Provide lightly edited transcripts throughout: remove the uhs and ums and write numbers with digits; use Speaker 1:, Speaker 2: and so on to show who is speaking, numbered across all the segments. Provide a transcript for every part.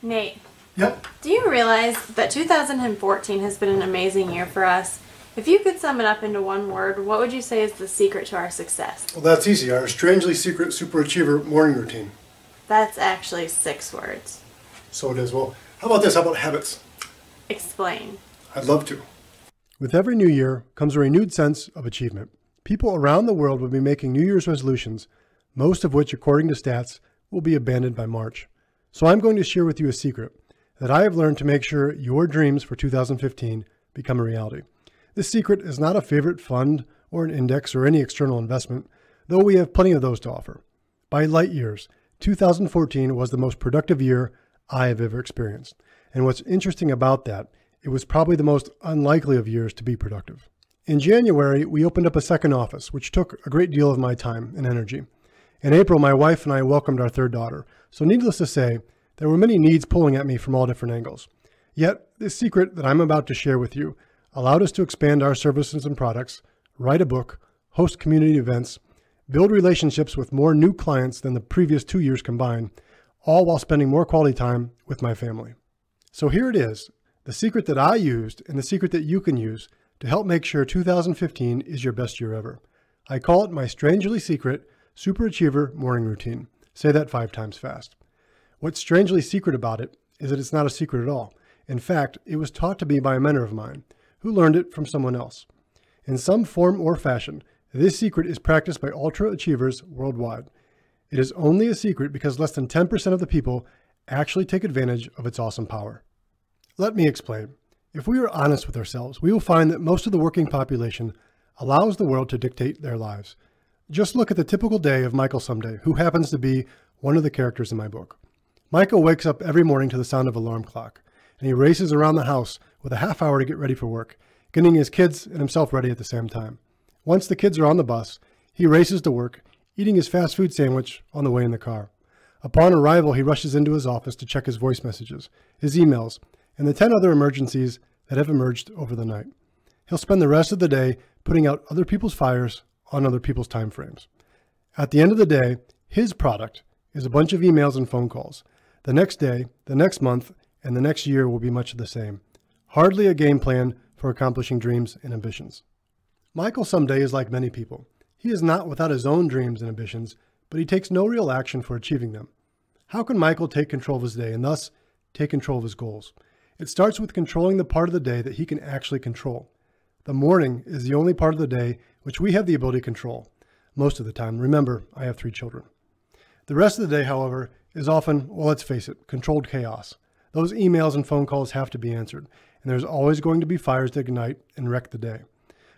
Speaker 1: Nate,
Speaker 2: Yep.
Speaker 1: do you realize that 2014 has been an amazing year for us? If you could sum it up into one word, what would you say is the secret to our success?
Speaker 2: Well, that's easy. Our strangely secret superachiever morning routine.
Speaker 1: That's actually 6 words.
Speaker 2: So it is. Well, how about this? How about habits?
Speaker 1: Explain.
Speaker 2: I'd love to. With every new year comes a renewed sense of achievement. People around the world will be making New Year's resolutions, most of which, according to stats, will be abandoned by March. So I'm going to share with you a secret that I have learned to make sure your dreams for 2015 become a reality. This secret is not a favorite fund or an index or any external investment, though we have plenty of those to offer. By light years, 2014 was the most productive year I have ever experienced. And what's interesting about that, it was probably the most unlikely of years to be productive. In January, we opened up a second office, which took a great deal of my time and energy. In April, my wife and I welcomed our third daughter. So needless to say, there were many needs pulling at me from all different angles. Yet, this secret that I'm about to share with you allowed us to expand our services and products, write a book, host community events, build relationships with more new clients than the previous 2 years combined, all while spending more quality time with my family. So here it is, the secret that I used and the secret that you can use to help make sure 2015 is your best year ever. I call it my strangely secret superachiever morning routine. Say that 5 times fast. What's strangely secret about it is that it's not a secret at all. In fact, it was taught to me by a mentor of mine who learned it from someone else. In some form or fashion, this secret is practiced by ultra achievers worldwide. It is only a secret because less than 10% of the people actually take advantage of its awesome power. Let me explain. If we are honest with ourselves, we will find that most of the working population allows the world to dictate their lives. Just look at the typical day of Michael Someday, who happens to be one of the characters in my book. Michael wakes up every morning to the sound of an alarm clock, and he races around the house with a half hour to get ready for work, getting his kids and himself ready at the same time. Once the kids are on the bus, he races to work, eating his fast food sandwich on the way in the car. Upon arrival, he rushes into his office to check his voice messages, his emails, and the 10 other emergencies that have emerged over the night. He'll spend the rest of the day putting out other people's fires on other people's time frames. At the end of the day, his product is a bunch of emails and phone calls. The next day, the next month, and the next year will be much the same. Hardly a game plan for accomplishing dreams and ambitions. Michael Someday is like many people. He is not without his own dreams and ambitions, but he takes no real action for achieving them. How can Michael take control of his day and thus take control of his goals? It starts with controlling the part of the day that he can actually control. The morning is the only part of the day which we have the ability to control. Most of the time. Remember, I have 3 children. The rest of the day, however, is often, well, let's face it, controlled chaos. Those emails and phone calls have to be answered, and there's always going to be fires to ignite and wreck the day.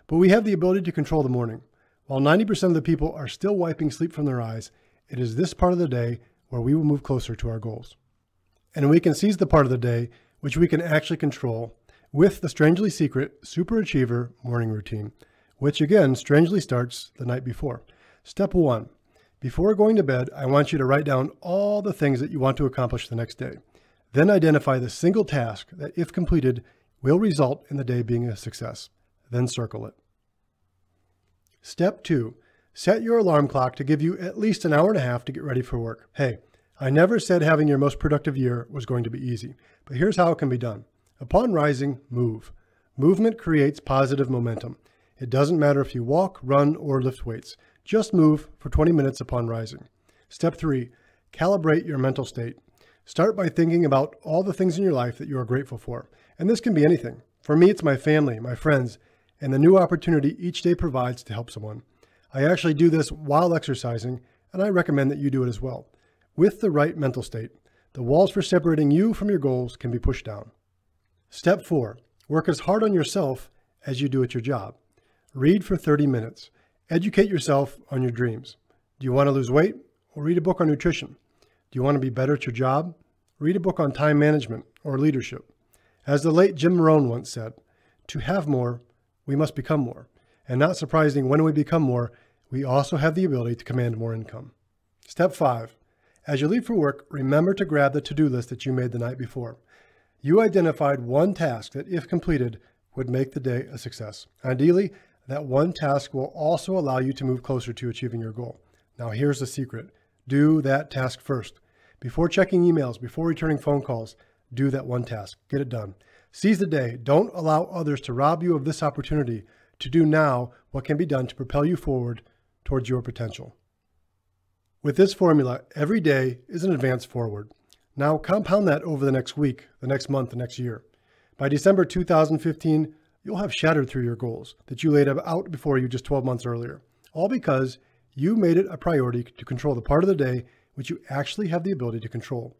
Speaker 2: But we have the ability to control the morning. While 90% of the people are still wiping sleep from their eyes, it is this part of the day where we will move closer to our goals. And we can seize the part of the day which we can actually control with the strangely secret superachiever morning routine, which again strangely starts the night before. Step 1. Before going to bed, I want you to write down all the things that you want to accomplish the next day. Then identify the single task that, if completed, will result in the day being a success. Then circle it. Step 2. Set your alarm clock to give you at least an hour and a half to get ready for work. Hey, I never said having your most productive year was going to be easy, but here's how it can be done. Upon rising, move. Movement creates positive momentum. It doesn't matter if you walk, run, or lift weights. Just move for 20 minutes upon rising. Step 3. Calibrate your mental state. Start by thinking about all the things in your life that you are grateful for. And this can be anything. For me, it's my family, my friends, and the new opportunity each day provides to help someone. I actually do this while exercising, and I recommend that you do it as well. With the right mental state, the walls for separating you from your goals can be pushed down. Step 4. Work as hard on yourself as you do at your job. Read for 30 minutes. Educate yourself on your dreams. Do you want to lose weight? Well, read a book on nutrition. Do you want to be better at your job? Read a book on time management or leadership. As the late Jim Rohn once said, to have more, we must become more. And not surprising, when we become more, we also have the ability to command more income. Step 5. As you leave for work, remember to grab the to-do list that you made the night before. You identified one task that, if completed, would make the day a success. Ideally, that one task will also allow you to move closer to achieving your goal. Now here's the secret. Do that task first. Before checking emails, before returning phone calls, do that one task. Get it done. Seize the day. Don't allow others to rob you of this opportunity to do now what can be done to propel you forward towards your potential. With this formula, every day is an advance forward. Now compound that over the next week, the next month, the next year. By December 2015, you'll have shattered through your goals that you laid out before you just 12 months earlier. All because you made it a priority to control the part of the day which you actually have the ability to control.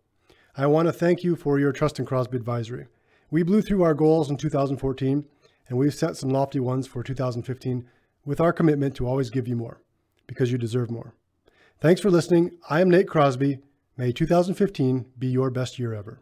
Speaker 2: I want to thank you for your trust in Crosby Advisory. We blew through our goals in 2014, and we've set some lofty ones for 2015 with our commitment to always give you more, because you deserve more. Thanks for listening. I am Nate Crosby. May 2015 be your best year ever.